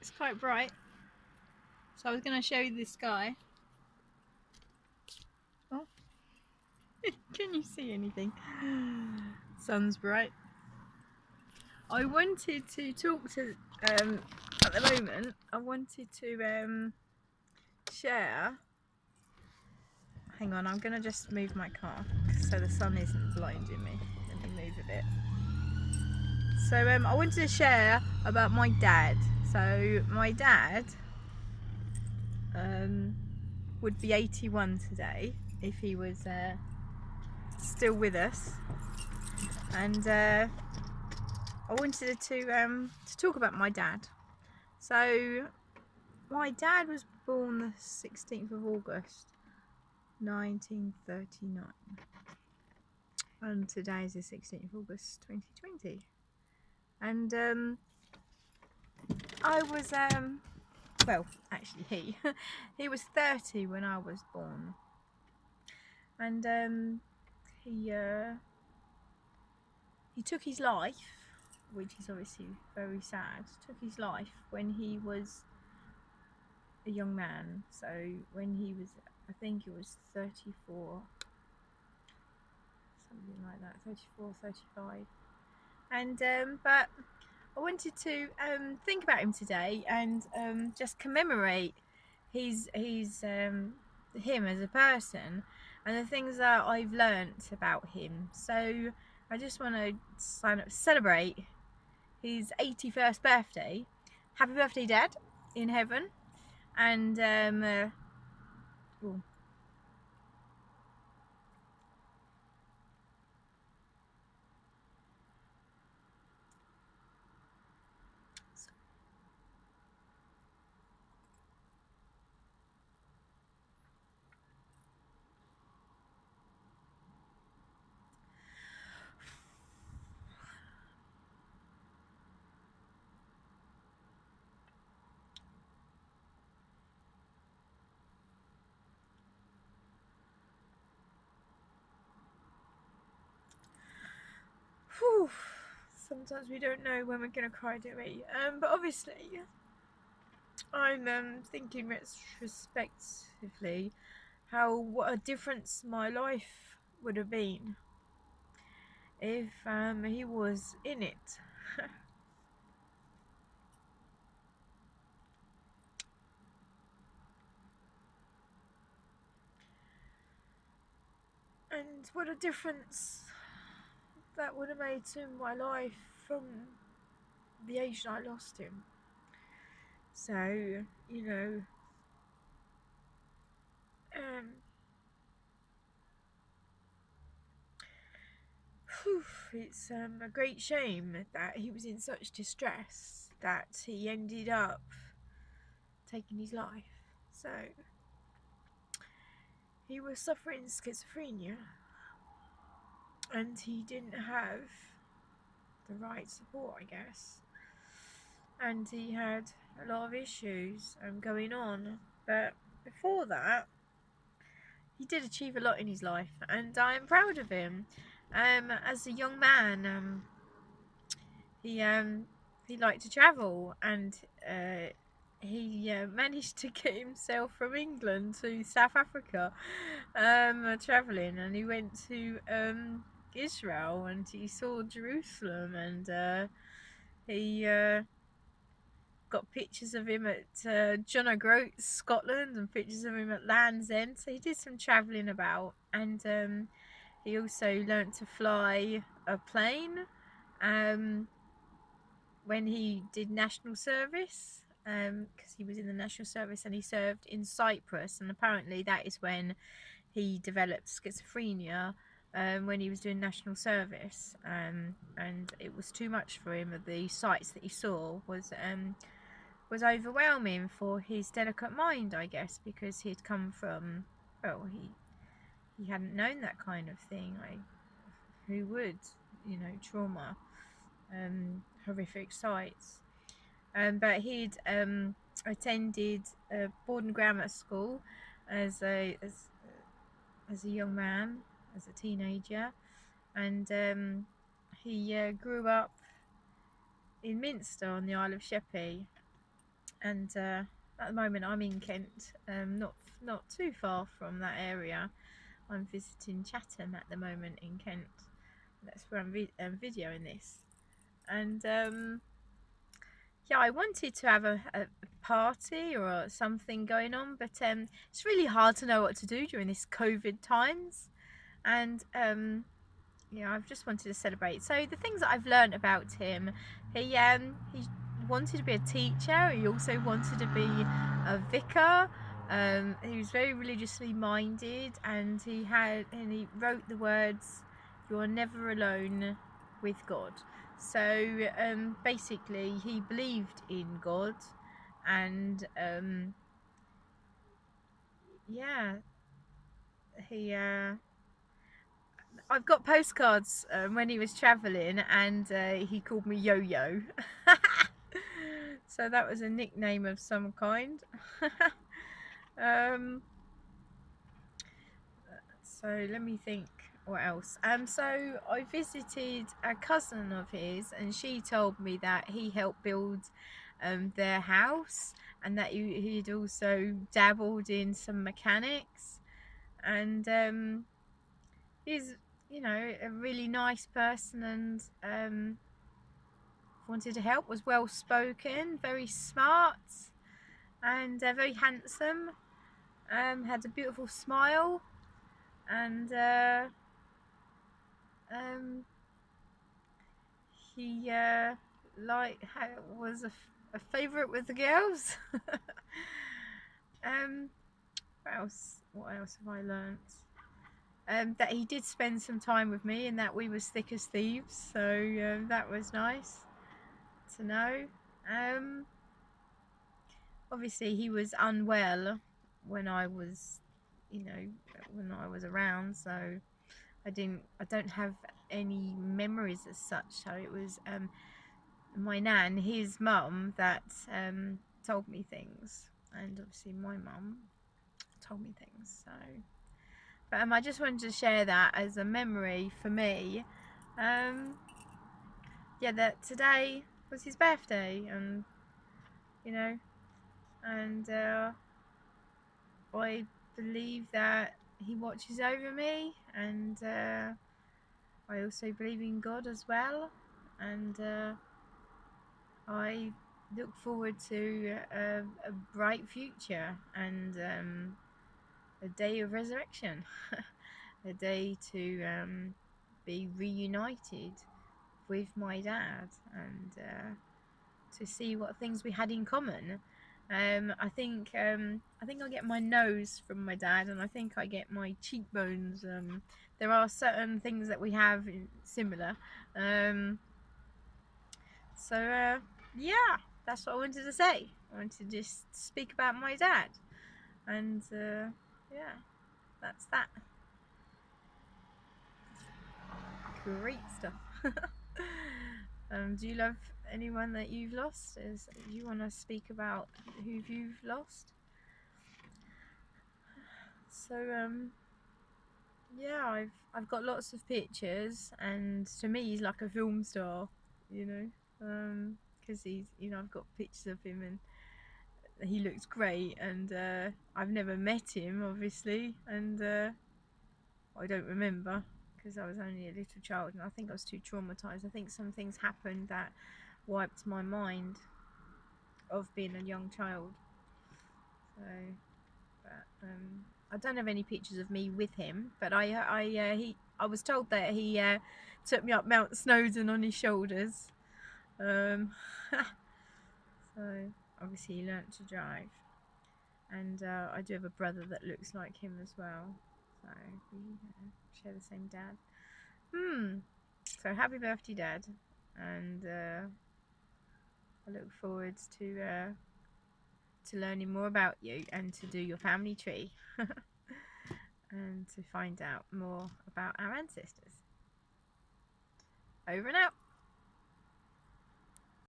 It's quite bright. So I was going to show you this guy. Oh, can you see anything? Sun's bright. I wanted to talk to, at the moment, I wanted to share. Hang on, I'm going to just move my car so the sun isn't blinding me. Let me move a bit. So I wanted to share about my dad. So my dad would be 81 today if he was still with us, and I wanted to talk about my dad. So my dad was born the 16th of August 1939, and today is the 16th of August 2020, and I was well, actually he was 30 when I was born, and he took his life, which is obviously very sad. Took his life when he was a young man. So when he was, I think it was 34, something like that, 34, 35. And but I wanted to think about him today and just commemorate him as a person and the things that I've learnt about him. So I just want to celebrate his 81st birthday. Happy birthday, Dad, in heaven. And whew, sometimes we don't know when we're gonna cry, do we? But obviously, I'm thinking retrospectively what a difference my life would have been if he was in it. And what a difference that would have made to my life from the age that I lost him. So, you know, it's a great shame that he was in such distress that he ended up taking his life. So, he was suffering schizophrenia and he didn't have the right support, I guess. And he had a lot of issues going on. But before that, he did achieve a lot in his life, and I'm proud of him. As a young man, he liked to travel, and he managed to get himself from England to South Africa, traveling, and he went to Israel, and he saw Jerusalem, and he got pictures of him at John OGroats, Scotland, and pictures of him at Landsend. So he did some travelling about, and he also learnt to fly a plane when he did national service, because he was in the national service and he served in Cyprus, and apparently that is when he developed schizophrenia. When he was doing national service, and it was too much for him. The sights that he saw was overwhelming for his delicate mind, I guess, because he'd come from, well, he hadn't known that kind of thing. Like, who would, trauma, horrific sights. But he'd attended a boarding grammar school as a young man, as a teenager, and he grew up in Minster on the Isle of Sheppey. And at the moment I'm in Kent, not too far from that area. I'm visiting Chatham at the moment in Kent. That's where I'm videoing this. And yeah, I wanted to have a party or something going on, but it's really hard to know what to do during this COVID times. And yeah, I've just wanted to celebrate. So the things that I've learned about him, he wanted to be a teacher. He also wanted to be a vicar. He was very religiously minded, and he wrote the words, "You are never alone with God." So basically, he believed in God, and yeah, he. I've got postcards when he was travelling, and he called me Yo-Yo. So that was a nickname of some kind. um, so let me think what else. So I visited a cousin of his, and she told me that he helped build their house, and that he'd also dabbled in some mechanics, and he's, you know, a really nice person, and wanted to help, was well spoken, very smart, and very handsome, had a beautiful smile, and um, he was a favourite with the girls. um, what else have I learnt? That he did spend some time with me, and that we was thick as thieves, so that was nice to know. Obviously he was unwell when I was, you know, when I was around, so I don't have any memories as such. So it was my nan, his mum, that told me things, and obviously my mum told me things. So, but I just wanted to share that as a memory for me. Yeah, that today was his birthday, and you know, and I believe that he watches over me, and I also believe in God as well, and I look forward to a bright future, and a day of resurrection, a day to be reunited with my dad, and to see what things we had in common. I think I get my nose from my dad, and I think I get my cheekbones. There are certain things that we have similar. So yeah, that's what I wanted to say. I wanted to just speak about my dad, and yeah, that's that. Great stuff. Do you love anyone that you've lost? Do you want to speak about who you've lost? So yeah, I've got lots of pictures, and to me he's like a film star, you know, because he's, you know, I've got pictures of him, and he looks great, and I've never met him obviously, and I don't remember because I was only a little child, and I think I was too traumatized. I think some things happened that wiped my mind of being a young child. So, but I don't have any pictures of me with him, but I was told that he took me up Mount Snowdon on his shoulders. So obviously he learnt to drive, and I do have a brother that looks like him as well. So we share the same dad. So happy birthday, Dad, and I look forward to learning more about you, and to do your family tree, and to find out more about our ancestors. Over and out.